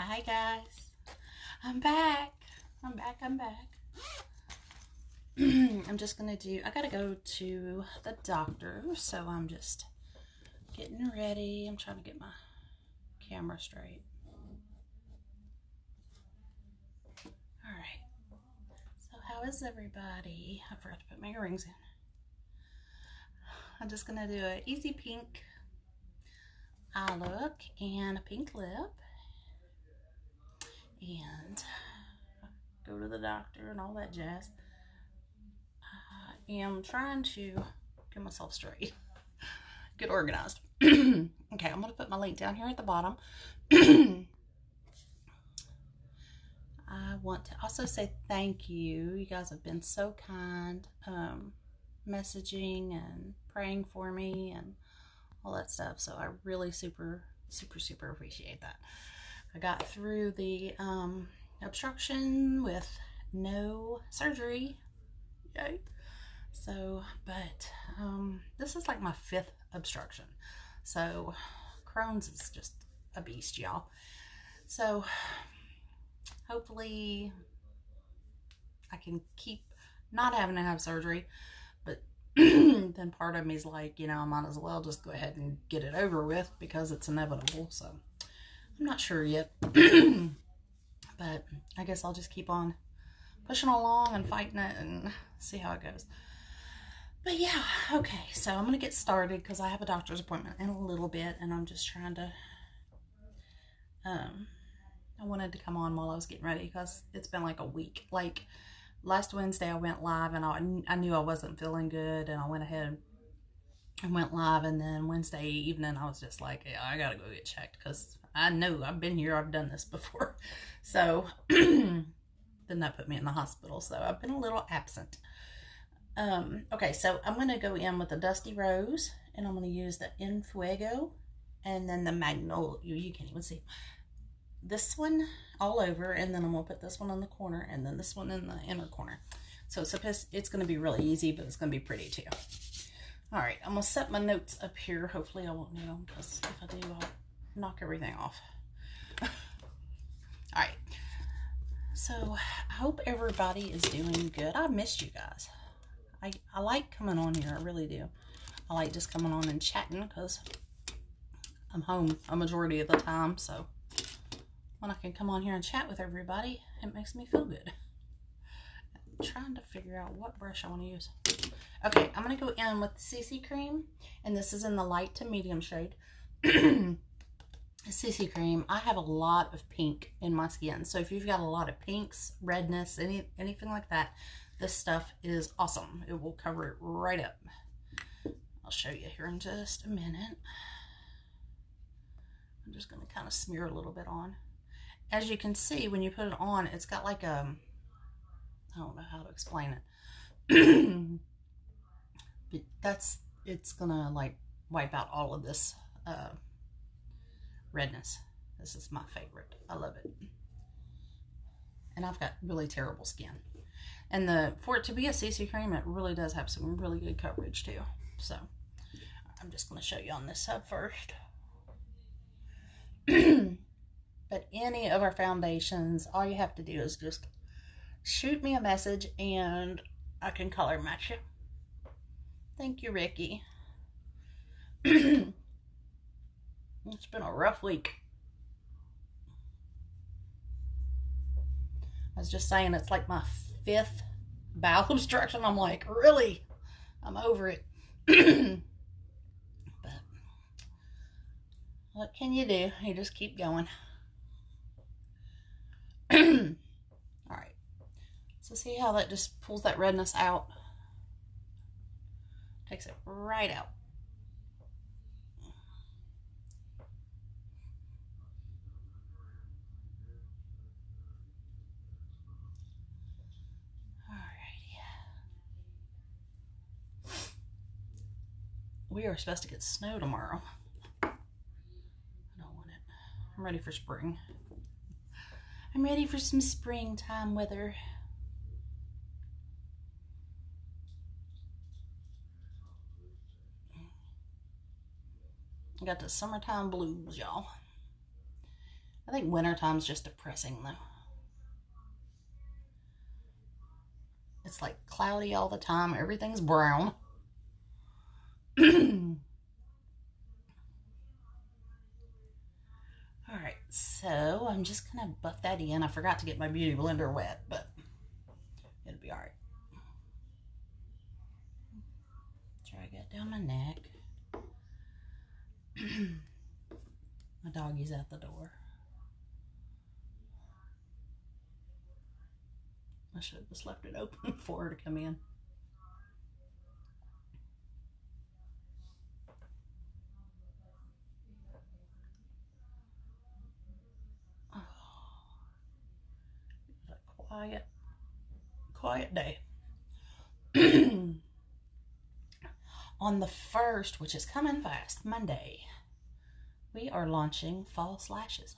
Hi guys, I'm back. I'm back. I'm just gonna I gotta go to the doctor, so I'm just getting ready. I'm trying to get my camera straight. Alright, so how is everybody? I forgot to put my earrings in. I'm just gonna do an easy pink eye look and a pink lip. And go to the doctor and all that jazz. I am trying to get myself straight, get organized. Okay, I'm gonna put my link down here at the bottom. I want to also say thank you. You guys have been so kind, messaging and praying for me and all that stuff. So I really super appreciate that. I got through the obstruction with no surgery. Yay. So, but this is like my 5th obstruction. So Crohn's is just a beast, y'all. So hopefully I can keep not having to have surgery, but then part of me is like, I might as well just go ahead and get it over with because it's inevitable. So I'm not sure yet, but I guess I'll just keep on pushing along and fighting it and see how it goes. But yeah, okay, so I'm gonna get started because I have a doctor's appointment in a little bit, and I'm just trying to I wanted to come on while I was getting ready because it's been like a week. Like last Wednesday I went live and I knew I wasn't feeling good, and I went ahead and went live, and then Wednesday evening I was just like, yeah, I gotta go get checked because I know I've been here, I've done this before. So then that put me in the hospital, so I've been a little absent. Okay, so I'm gonna go in with the Dusty Rose, and I'm gonna use the En Fuego and then the Magnolia. You can't even see this one all over, and then I'm gonna put this one in the corner and then this one in the inner corner. So it's gonna be really easy, but it's gonna be pretty too. All right, I'm gonna set my notes up here. Hopefully I won't need them, because if I do, I'll knock everything off. All right, so I hope everybody is doing good. I missed you guys. I like coming on here, I really do. I like just coming on and chatting because I'm home a majority of the time, so when I can come on here and chat with everybody, it makes me feel good. I'm trying to figure out what brush I want to use. Okay, I'm going to go in with the CC cream, and this is in the light to medium shade. CC cream, I have a lot of pink in my skin, so if you've got a lot of pinks, redness, anything like that, this stuff is awesome. It will cover it right up. I'll show you here in just a minute. I'm just going to kind of smear a little bit on. As you can see, when you put it on, it's got like a, I don't know how to explain it. But it's going to like wipe out all of this redness. This is my favorite. I love it. And I've got really terrible skin. And for it to be a CC cream, it really does have some really good coverage too. So I'm just going to show you on this side first. But any of our foundations, all you have to do is just shoot me a message and I can color match you. Thank you, Ricky. It's been a rough week. I was just saying, it's like my 5th bowel obstruction. I'm like, really? I'm over it. But what can you do? You just keep going. Alright. So see how that just pulls that redness out? Takes it right out. We are supposed to get snow tomorrow. I don't want it. I'm ready for spring. I'm ready for some springtime weather. I got the summertime blues, y'all. I think wintertime's just depressing though. It's like cloudy all the time. Everything's brown. Alright, so I'm just going to buff that in. I forgot to get my beauty blender wet, but it'll be alright. Drag it down my neck. My doggy's at the door. I should have just left it open for her to come in. Oh, it was a quiet day. On the 1st, which is coming fast, Monday, we are launching false lashes.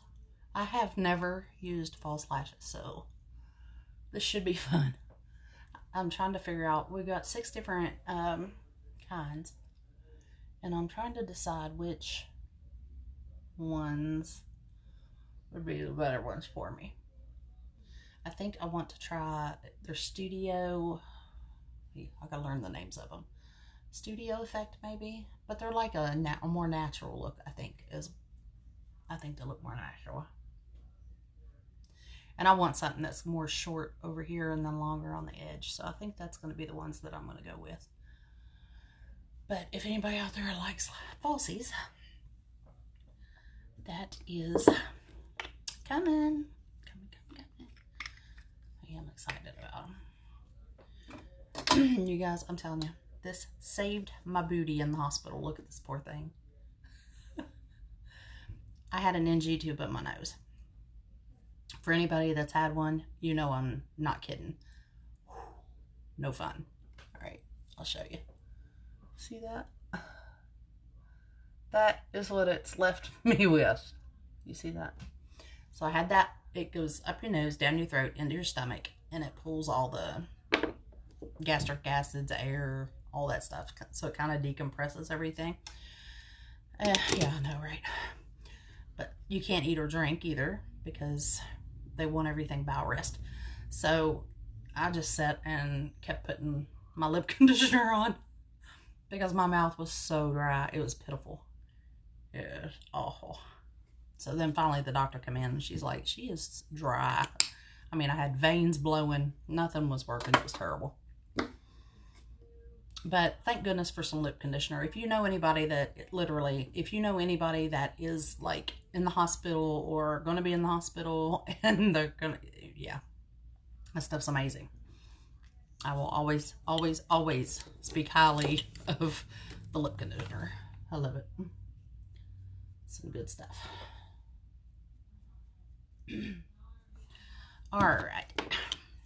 I have never used false lashes, so this should be fun. I'm trying to figure out, we've got 6 different kinds, and I'm trying to decide which ones would be the better ones for me. I think I want to try their Studio, I gotta learn the names of them. Studio Effect maybe, but they're like a more natural look. I think they look more natural. And I want something that's more short over here and then longer on the edge. So I think that's going to be the ones that I'm going to go with. But if anybody out there likes falsies, that is coming. I am excited about them. You guys, I'm telling you, this saved my booty in the hospital. Look at this poor thing. I had an NG tube in my nose. For anybody that's had one, you know I'm not kidding. No fun. All right, I'll show you. See that? That is what it's left me with. You see that? So I had that. It goes up your nose, down your throat, into your stomach, and it pulls all the gastric acids, air, all that stuff. So it kind of decompresses everything. Yeah, I know, right? But you can't eat or drink either because they want everything bowel rest. So I just sat and kept putting my lip conditioner on because my mouth was so dry. It was pitiful. It was awful. So then finally the doctor came in and she's like, she is dry. I mean, I had veins blowing. Nothing was working. It was terrible. But thank goodness for some lip conditioner. If you know anybody that is like in the hospital or going to be in the hospital and they're going to, yeah, that stuff's amazing. I will always, always, always speak highly of the lip conditioner. I love it. Some good stuff. All right.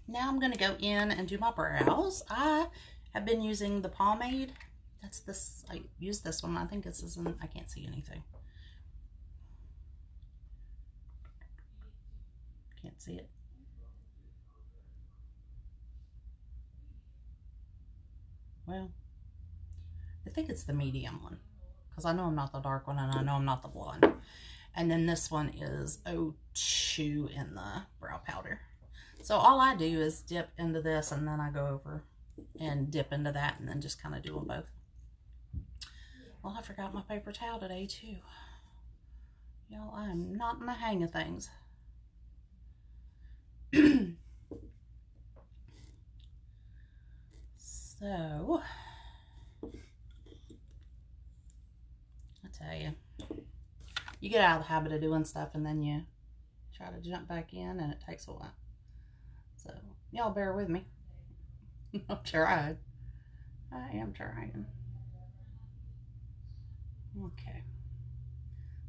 Now I'm going to go in and do my brows. I've been using the pomade. That's this. I use this one. I think this isn't. I can't see anything. Can't see it. Well, I think it's the medium one because I know I'm not the dark one and I know I'm not the blonde. And then this one is O2 in the brow powder. So all I do is dip into this and then I go over and dip into that and then just kind of do them both. Well, I forgot my paper towel today too. Y'all, I am not in the hang of things. So, I tell you, you get out of the habit of doing stuff and then you try to jump back in and it takes a while. So, y'all bear with me. I'm trying. I am trying. Okay.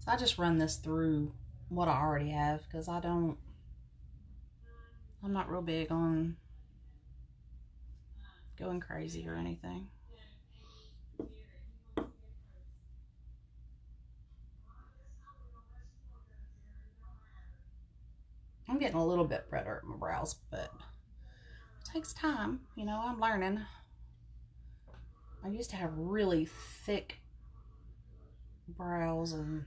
So I just run this through what I already have because I'm not real big on going crazy or anything. I'm getting a little bit better at my brows, but it takes time. You know, I'm learning. I used to have really thick brows and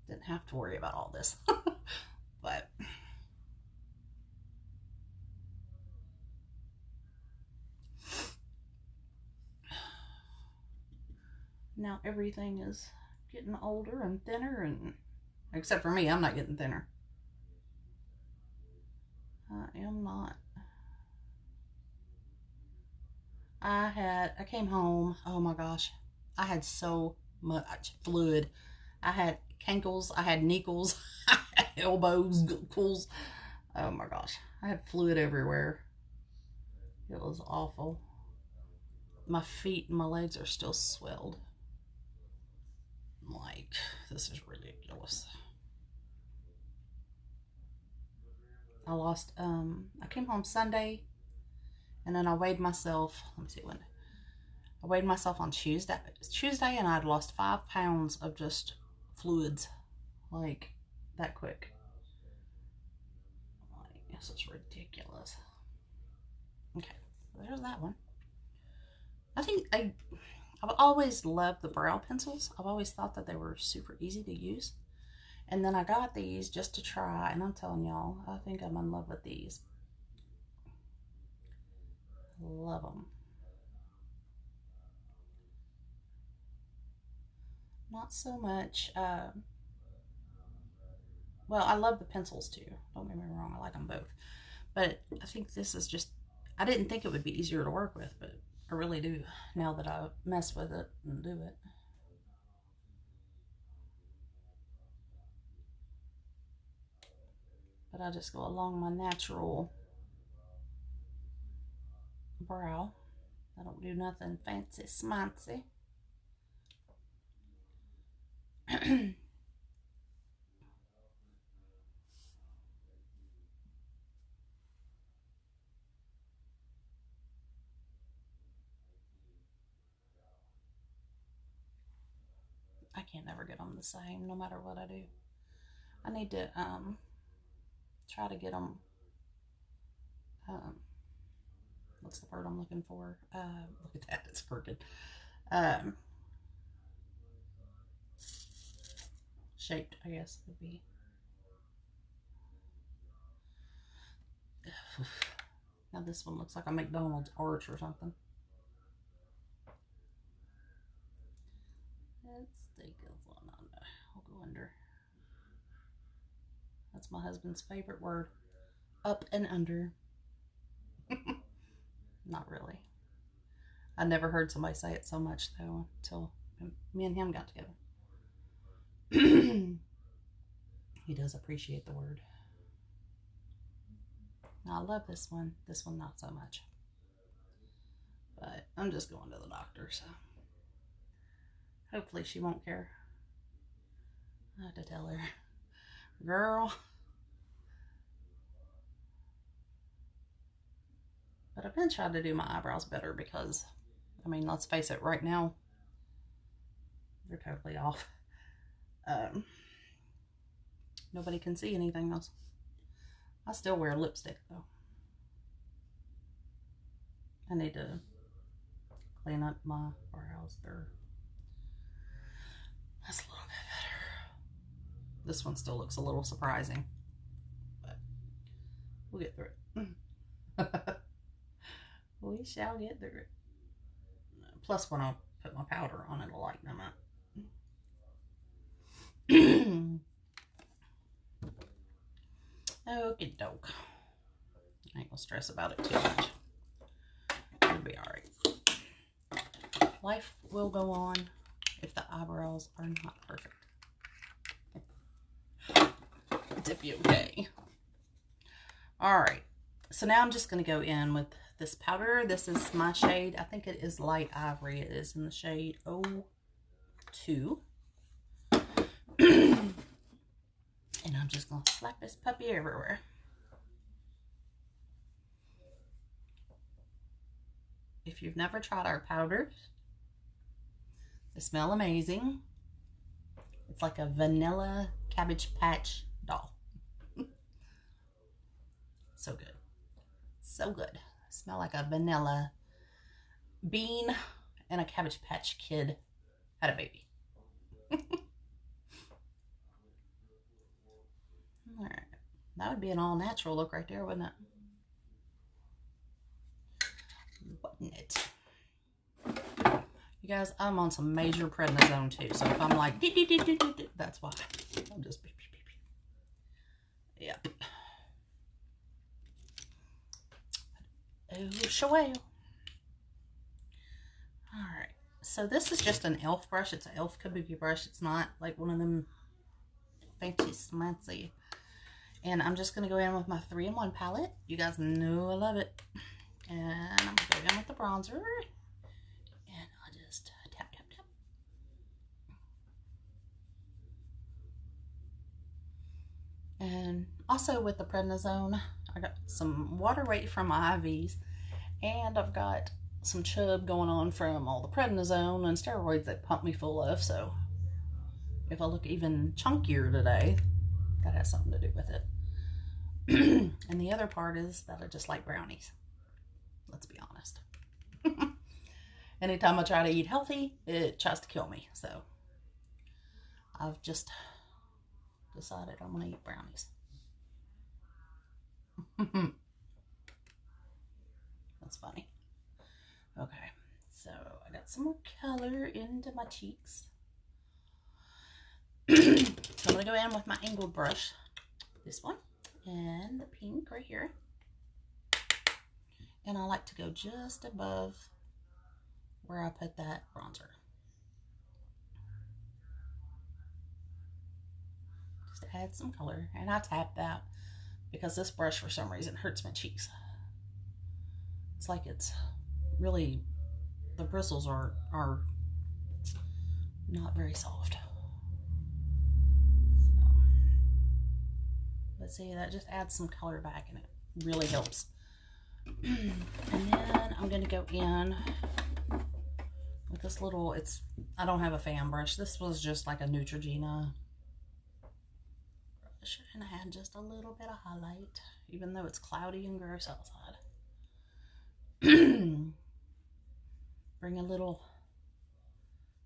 Didn't have to worry about all this. But now everything is getting older and thinner, and except for me, I'm not getting thinner. I am not. I came home, oh my gosh, I had so much fluid. I had cankles, I had kneekles, I had elbows, cools. Oh my gosh, I had fluid everywhere. It was awful. My feet and my legs are still swelled. Like, this is ridiculous. I came home Sunday, and then I weighed myself, let me see when. I weighed myself on Tuesday, and I'd lost 5 pounds of just fluids, like, that quick. Like, this is ridiculous. Okay, there's that one. I think I've always loved the brow pencils. I've always thought that they were super easy to use. And then I got these just to try, and I'm telling y'all, I think I'm in love with these. Love them. Not so much, well, I love the pencils too. Don't get me wrong, I like them both. But I think this is just, I didn't think it would be easier to work with, but I really do now that I mess with it and do it. But I just go along my natural brow. I don't do nothing fancy smancy. I can't ever get them the same no matter what I do. I need to try to get them, what's the word I'm looking for? Look at that, it's crooked. Shaped, I guess would be. Now this one looks like a McDonald's arch or something. Let's take this one under. I'll go under. That's my husband's favorite word. Up and under. Not really. I never heard somebody say it so much though until me and him got together. He does appreciate the word. Now, I love this one. This one not so much. But I'm just going to the doctor, so hopefully she won't care. I have to tell her, girl. But I've been trying to do my eyebrows better because, I mean, let's face it, right now, they're totally off. Nobody can see anything else. I still wear lipstick, though. I need to clean up my brows. That's a little bit better. This one still looks a little surprising, but we'll get through it. We shall get through it. Plus, when I put my powder on, it'll lighten them up. Okie doke. I ain't gonna stress about it too much. It'll be alright. Life will go on if the eyebrows are not perfect. It'll be okay. Alright. So now I'm just gonna go in with this powder. This is my shade. I think it is light ivory. It is in the shade 02. And I'm just going to slap this puppy everywhere. If you've never tried our powders, they smell amazing. It's like a vanilla Cabbage Patch doll. So good. So good. Smell like a vanilla bean and a Cabbage Patch kid had a baby. All right. That would be an all natural look right there, wouldn't it? Wouldn't it? You guys, I'm on some major prednisone too, so if I'm like, that's why. I'm just beep, beep, beep, beep. Yep. Oh, shawale. Alright, so this is just an e.l.f. brush. It's an e.l.f. kabuki brush. It's not like one of them fancy smancy. And I'm just going to go in with my 3-in-1 palette. You guys know I love it. And I'm going to go in with the bronzer. And I'll just tap, tap, tap. And also with the prednisone, I got some water weight from my IVs. And I've got some chub going on from all the prednisone and steroids they pumped me full of. So if I look even chunkier today, that has something to do with it. And the other part is that I just like brownies. Let's be honest. Anytime I try to eat healthy, it tries to kill me. So I've just decided I'm going to eat brownies. That's funny. Okay, so I got some more color into my cheeks. So I'm going to go in with my angled brush, this one, and the pink right here. And I like to go just above where I put that bronzer. Just to add some color. And I tap that because this brush for some reason hurts my cheeks. It's like it's really, the bristles are not very soft. So, but see, that just adds some color back and it really helps. And then I'm going to go in with this little, I don't have a fan brush. This was just like a Neutrogena brush. And I had just a little bit of highlight, even though it's cloudy and gross outside. Bring a little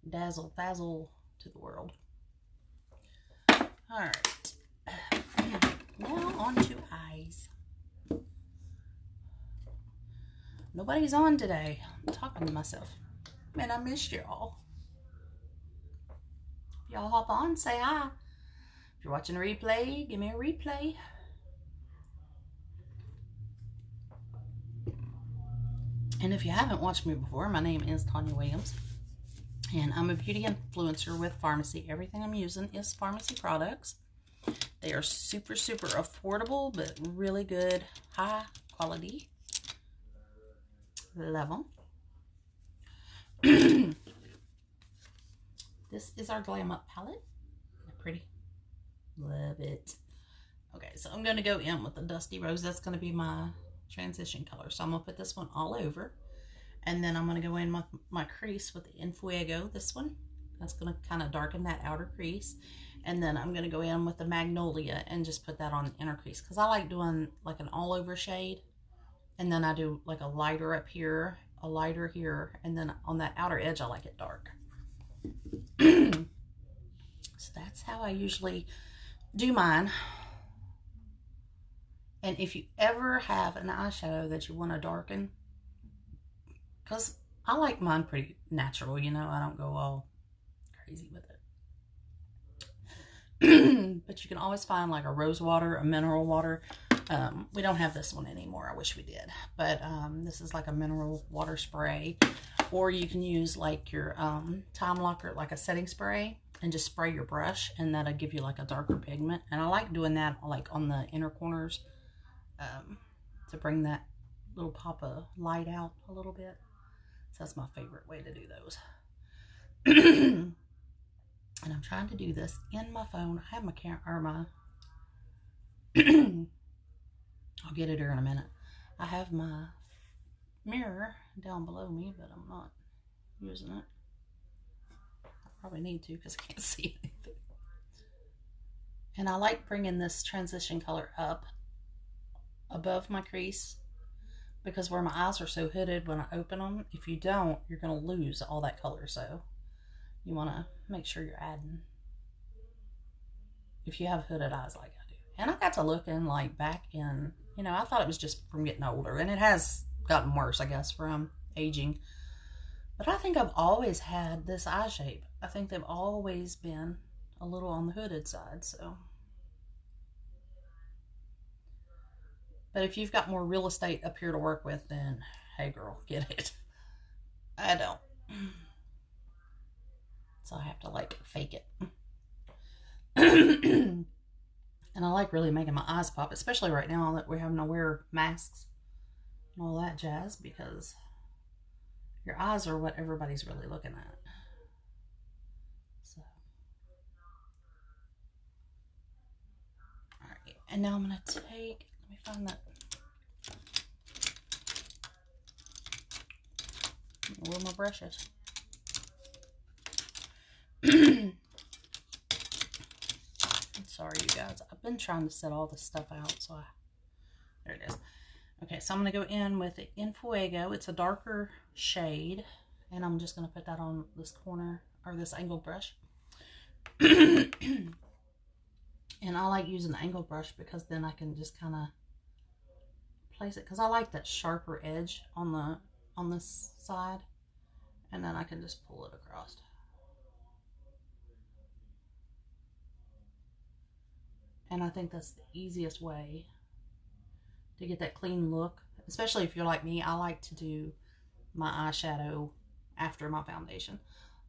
dazzle to the world. Alright. Now on to eyes. Nobody's on today. I'm talking to myself. Man, I missed y'all. Y'all hop on, say hi. If you're watching a replay, give me a replay. And if you haven't watched me before, my name is Tanya Williams. And I'm a beauty influencer with Farmacy. Everything I'm using is Farmacy products. They are super, super affordable, but really good, high quality. Love them. This is our Glam Up palette. Pretty. Love it. Okay, so I'm going to go in with the Dusty Rose. That's going to be my transition color. So I'm going to put this one all over. And then I'm going to go in with my crease with the Enfuego, this one. That's going to kind of darken that outer crease. And then I'm going to go in with the Magnolia and just put that on the inner crease. Because I like doing like an all over shade. And then I do like a lighter up here, a lighter here. And then on that outer edge, I like it dark. So that's how I usually do mine. And if you ever have an eyeshadow that you want to darken, because I like mine pretty natural, you know, I don't go all crazy with it. But you can always find like a rose water, a mineral water. We don't have this one anymore. I wish we did. But this is like a mineral water spray. Or you can use like your Time Locker, like a setting spray, and just spray your brush, and that'll give you like a darker pigment. And I like doing that like on the inner corners to bring that little pop of light out a little bit. So that's my favorite way to do those. And I'm trying to do this in my phone. I have my camera, or my I'll get it here in a minute. I have my mirror down below me, but I'm not using it. I probably need to because I can't see anything. And I like bringing this transition color up above my crease, because where my eyes are so hooded when I open them, if you don't, you're going to lose all that color. So you want to make sure you're adding, if you have hooded eyes like I do. And I got to looking like back in, I thought it was just from getting older. And it has gotten worse, I guess, from aging. But I think I've always had this eye shape. I think they've always been a little on the hooded side, so. But if you've got more real estate up here to work with, then hey girl, get it. I don't. So I have to like fake it. And I like really making my eyes pop, especially right now that we're having to wear masks and all that jazz, because your eyes are what everybody's really looking at. So, all right, and now I'm gonna take. Let me find that. Where my brush is. Sorry, you guys. I've been trying to set all this stuff out, so there it is. Okay, so I'm going to go in with the En Fuego. It's a darker shade, and I'm just going to put that on this corner, or this angled brush. And I like using the angled brush because then I can just kind of place it, because I like that sharper edge on this side, and then I can just pull it across. And I think that's the easiest way to get that clean look, especially if you're like me. I like to do my eyeshadow after my foundation.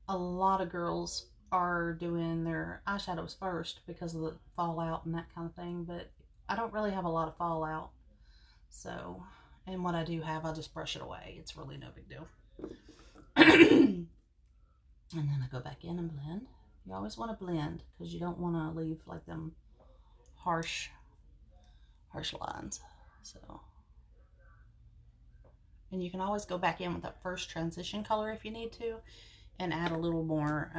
A lot of girls are doing their eyeshadows first because of the fallout and that kind of thing, but I don't really have a lot of fallout. So, and what I do have, I just brush it away. It's really no big deal. And then I go back in and blend. You always want to blend because you don't want to leave like them harsh lines. So, and you can always go back in with that first transition color if you need to, and add a little more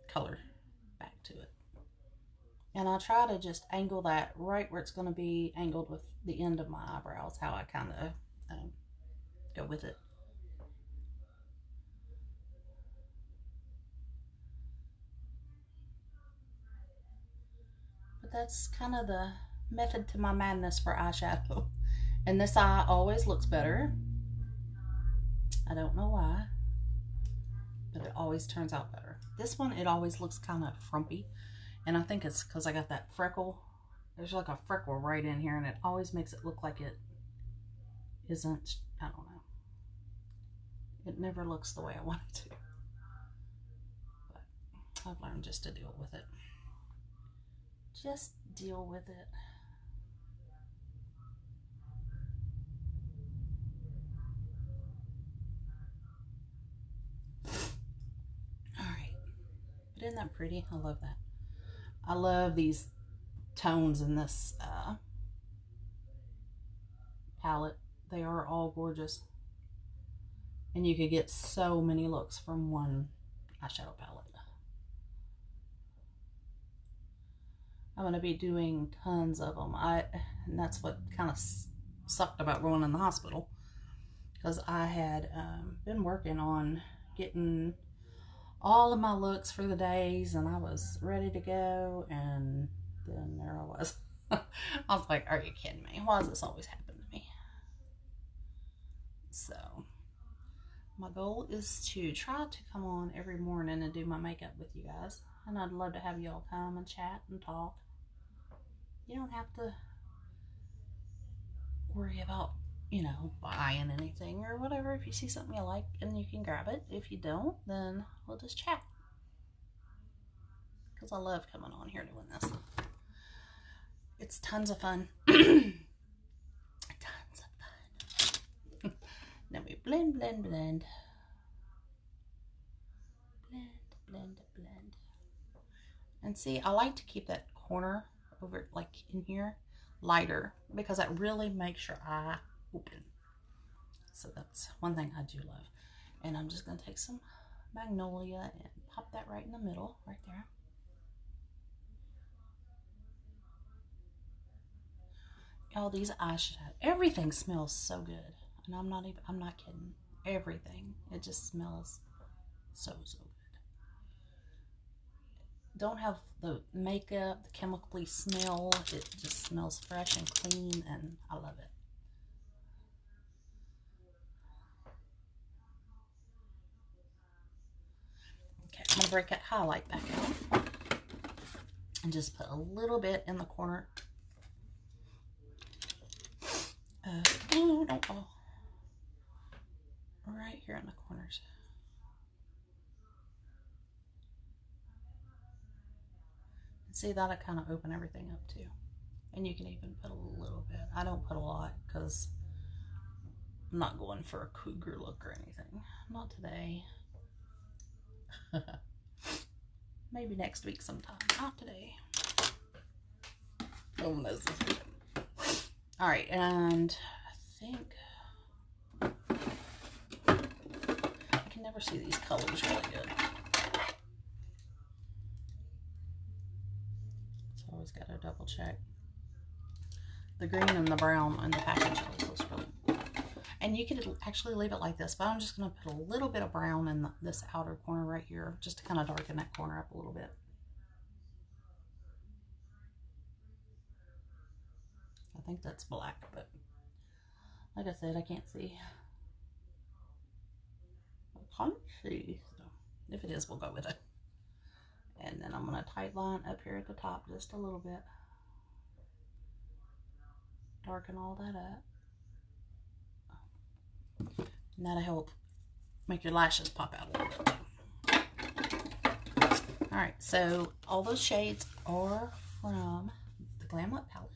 color back to it. And I try to just angle that right where it's going to be angled with the end of my eyebrows, how I kind of go with it. But that's kind of the method to my madness for eyeshadow. And this eye always looks better. I don't know why, but it always turns out better. This one, it always looks kind of frumpy, and I think it's because I got that freckle. There's like a freckle right in here, and it always makes it look like it isn't. I don't know. It never looks the way I want it to. But I've learned just to deal with it. Just deal with it. Isn't that pretty? I love that. I love these tones in this palette. They are all gorgeous. And you could get so many looks from one eyeshadow palette. I'm going to be doing tons of them. And that's what kind of sucked about going in the hospital. Because I had been working on getting all of my looks for the days, and I was ready to go, and then there I was. I was like, are you kidding me? Why does this always happen to me? So my goal is to try to come on every morning and do my makeup with you guys, and I'd love to have you all come and chat and talk. You don't have to worry about buying anything or whatever. If you see something you like, and you can grab it. If you don't, then we'll just chat. Because I love coming on here doing this. It's tons of fun. Tons of fun. Then we blend, blend, blend. Blend, blend, blend. And see, I like to keep that corner over, like in here, lighter, because that really makes your eye open. So that's one thing I do love. And I'm just going to take some Magnolia and pop that right in the middle, right there. All these eyeshadow, everything smells so good. And I'm not kidding. Everything. It just smells so good. don't have the makeup, the chemically smell. It just smells fresh and clean, and I love it. Okay, I'm gonna break that highlight back out and just put a little bit in the corner. Oh, don't fall. Right here in the corners. And see, that'll kind of open everything up too. And you can even put a little bit. I don't put a lot because I'm not going for a cougar look or anything. Not today. Maybe next week sometime. Not today. Oh, no, this is good. All right, and I think I can never see these colors really good. So I always got to double check. The green and the brown in the package looks really good. And you could actually leave it like this, but I'm just going to put a little bit of brown in this outer corner right here, just to kind of darken that corner up a little bit. I think that's black, but like I said, I can't see. I can't see. So if it is, we'll go with it. And then I'm going to tight line up here at the top just a little bit. Darken all that up. And that'll help make your lashes pop out a little bit. Alright, so all those shades are from the Glamlit palette.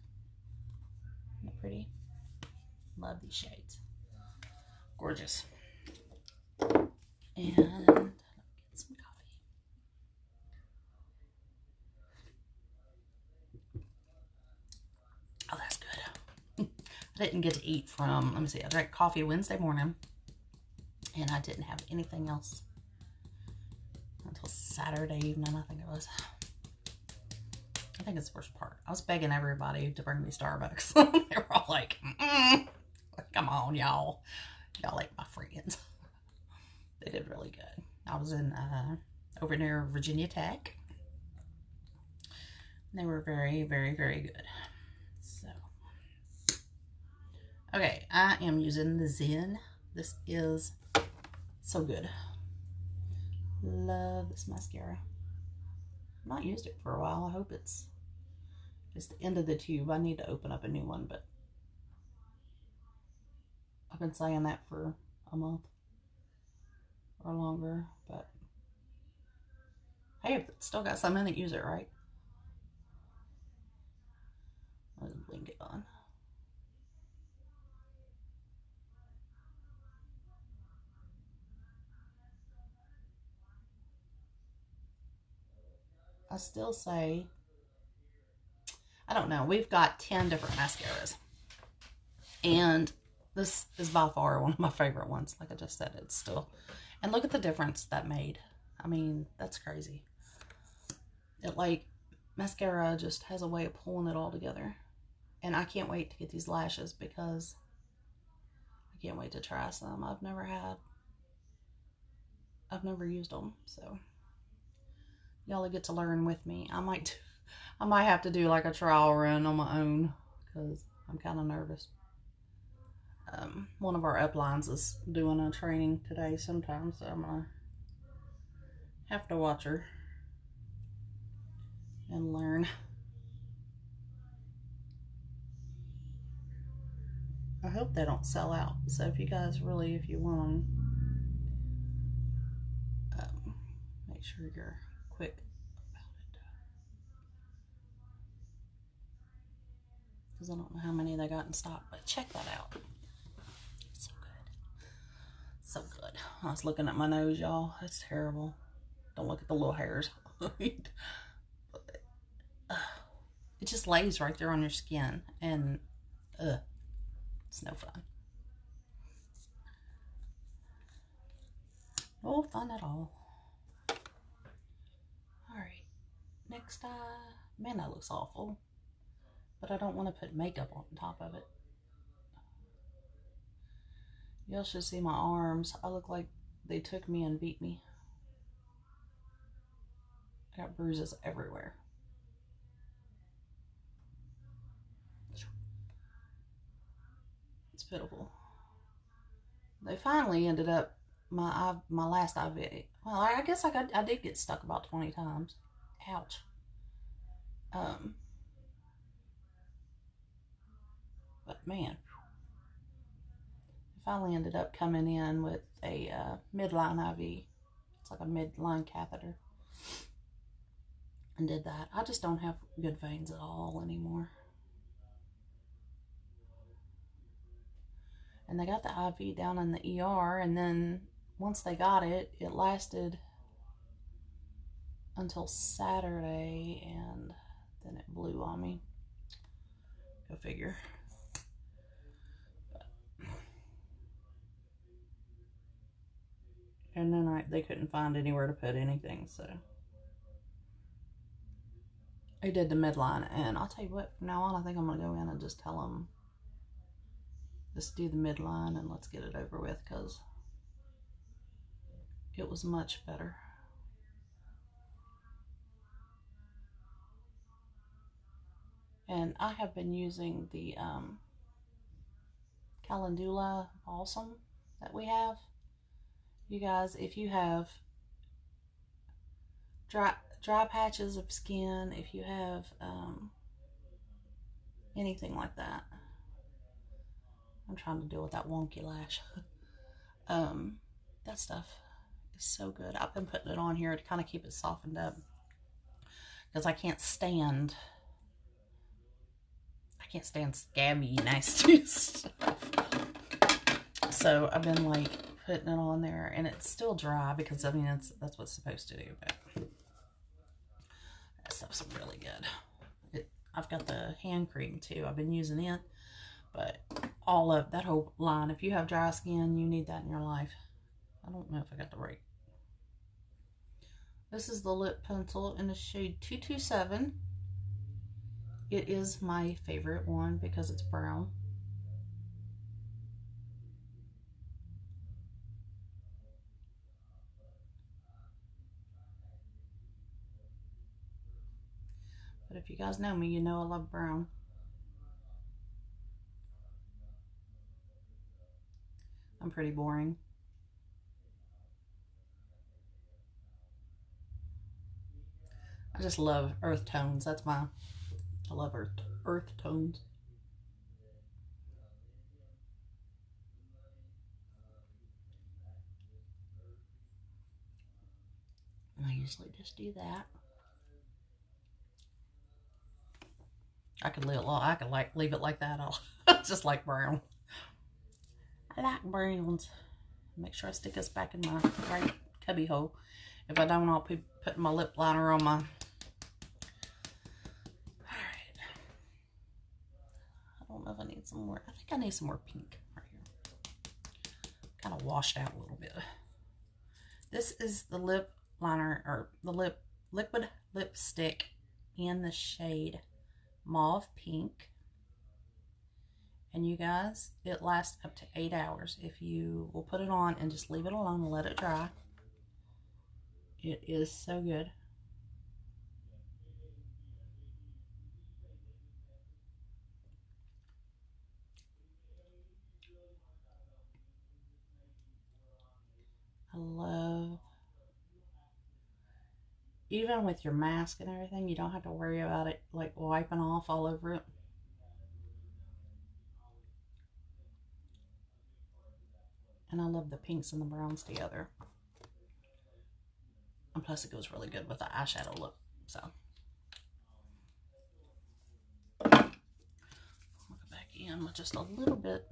Isn't that pretty? Love these shades. Gorgeous. And get some coffee. Oh, that's good. I didn't get to eat from, let me see, I drank coffee Wednesday morning. And I didn't have anything else until Saturday evening, I think it was. I think it's the worst part. I was begging everybody to bring me Starbucks. They were all like, come on, y'all. Y'all like my friends. They did really good. I was in over near Virginia Tech. And they were very, very, very good. So, okay, I am using the Zen. This is so good. Love this mascara. I've not used it for a while. I hope it's the end of the tube. I need to open up a new one, but I've been saying that for a month or longer. But hey, if it's still got some in it, use it, right? Let's blink it on. I still say, I don't know, we've got 10 different mascaras. And this is by far one of my favorite ones. Like I just said, it's still, and look at the difference that made. I mean, that's crazy. It like, mascara just has a way of pulling it all together. And I can't wait to get these lashes because I can't wait to try some. I've never used them, so y'all get to learn with me. I might have to do like a trial run on my own because I'm kind of nervous. One of our uplines is doing a training today sometime, so I'm gonna have to watch her and learn. I hope they don't sell out. So if you guys really, if you want them, make sure you're quick about it. Because I don't know how many they got in stock, but check that out. So good. So good. I was looking at my nose, y'all. It's terrible. Don't look at the little hairs. It just lays right there on your skin, and it's no fun. No fun at all. Alright, next eye. Man, that looks awful. But I don't want to put makeup on top of it. Y'all should see my arms. I look like they took me and beat me. I got bruises everywhere. It's pitiful. They finally ended up my last IV. Well, I guess I did get stuck about 20 times. Ouch. But man, I finally ended up coming in with a midline IV. It's like a midline catheter. And did that. I just don't have good veins at all anymore. And they got the IV down in the ER, and then once they got it, it lasted until Saturday, and then it blew on me. Go figure. And then they couldn't find anywhere to put anything, so I did the midline. And I'll tell you what, from now on, I think I'm going to go in and just tell them, just do the midline and let's get it over with, because it was much better. And I have been using the Calendula Balsam that we have. You guys, if you have dry patches of skin, if you have anything like that, I'm trying to deal with that wonky lash. That stuff is so good. I've been putting it on here to kind of keep it softened up, because I can't stand scabby, nasty stuff. So I've been like putting it on there, and it's still dry, because I mean that's what's supposed to do. But that stuff's really good. I've got the hand cream too. I've been using it, but all of that whole line. If you have dry skin, you need that in your life. I don't know if I got the right. This is the lip pencil in the shade 227. It is my favorite one because it's brown. But if you guys know me, you know I love brown. I'm pretty boring. I just love earth tones. I love earth tones. I usually just do that. I could leave it like that. I'll just like brown. I like browns. Make sure I stick this back in my right cubby hole. If I don't, I'll be putting my lip liner on my. Alright. I don't know if I need some more. I think I need some more pink right here. Kind of washed out a little bit. This is the lip liner, or the liquid lipstick in the shade Mauve Pink. And you guys, it lasts up to 8 hours. If you will put it on and just leave it alone and let it dry. It is so good. I love, even with your mask and everything, you don't have to worry about it like wiping off all over it. And I love the pinks and the browns together. And plus it goes really good with the eyeshadow look. So I'll go back in with just a little bit.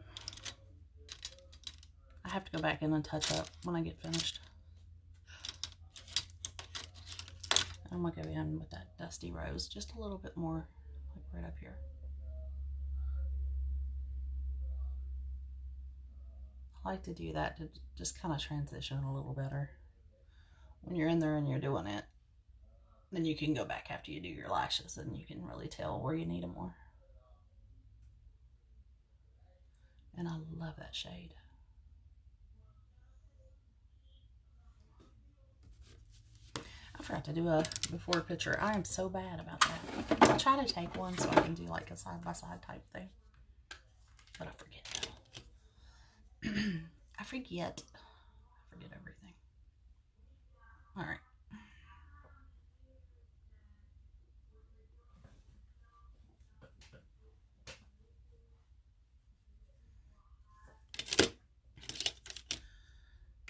I have to go back in and touch up when I get finished. I'm gonna go in with that Dusty Rose just a little bit more, like right up here. I like to do that to just kind of transition a little better. When you're in there and you're doing it, then you can go back after you do your lashes and you can really tell where you need them more. And I love that shade. I forgot to do a before picture. I am so bad about that. I'll try to take one so I can do like a side-by-side type thing. But I forget. I forget everything. All right.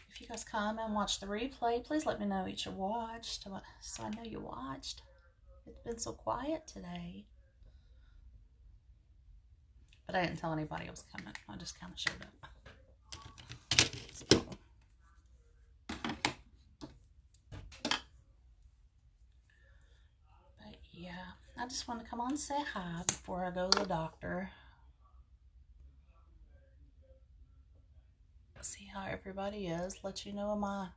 If you guys come and watch the replay, please let me know that you watched, so I know you watched. It's been so quiet today. But I didn't tell anybody I was coming. I just kind of showed up. So. But yeah, I just want to come on and say hi before I go to the doctor. See how everybody is. Let you know of my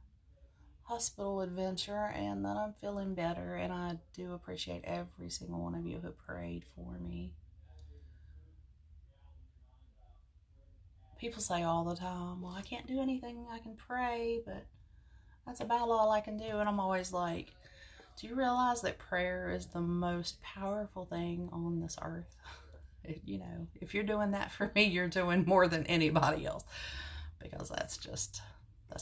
hospital adventure and that I'm feeling better. And I do appreciate every single one of you who prayed for me. People say all the time, well, I can't do anything. I can pray, but that's about all I can do. And I'm always like, do you realize that prayer is the most powerful thing on this earth? You know, if you're doing that for me, you're doing more than anybody else, because that's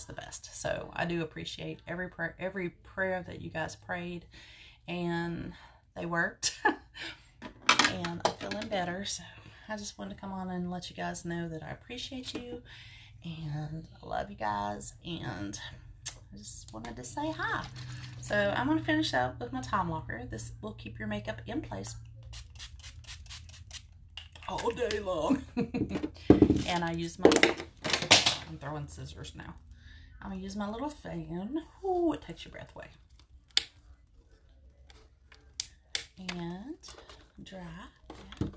the best. So I do appreciate every prayer that you guys prayed, and they worked. And I'm feeling better. So I just wanted to come on and let you guys know that I appreciate you and I love you guys, and I just wanted to say hi. So I'm going to finish up with my time locker. This will keep your makeup in place all day long. And I use I'm throwing scissors now. I'm going to use my little fan. Oh, it takes your breath away. And dry. Yeah.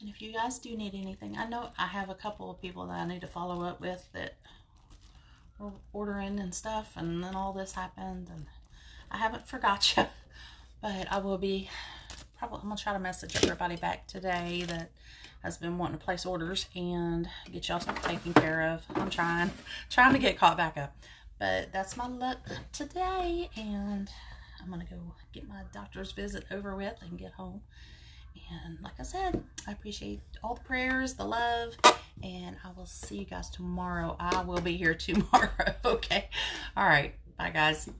And if you guys do need anything, I know I have a couple of people that I need to follow up with that were ordering and stuff, and then all this happened, and I haven't forgot you, but I will be I'm gonna try to message everybody back today that has been wanting to place orders and get y'all stuff taken care of. I'm trying to get caught back up, but that's my luck today, and I'm gonna go get my doctor's visit over with and get home. And like I said, I appreciate all the prayers, the love, and I will see you guys tomorrow. I will be here tomorrow. Okay. All right. Bye, guys.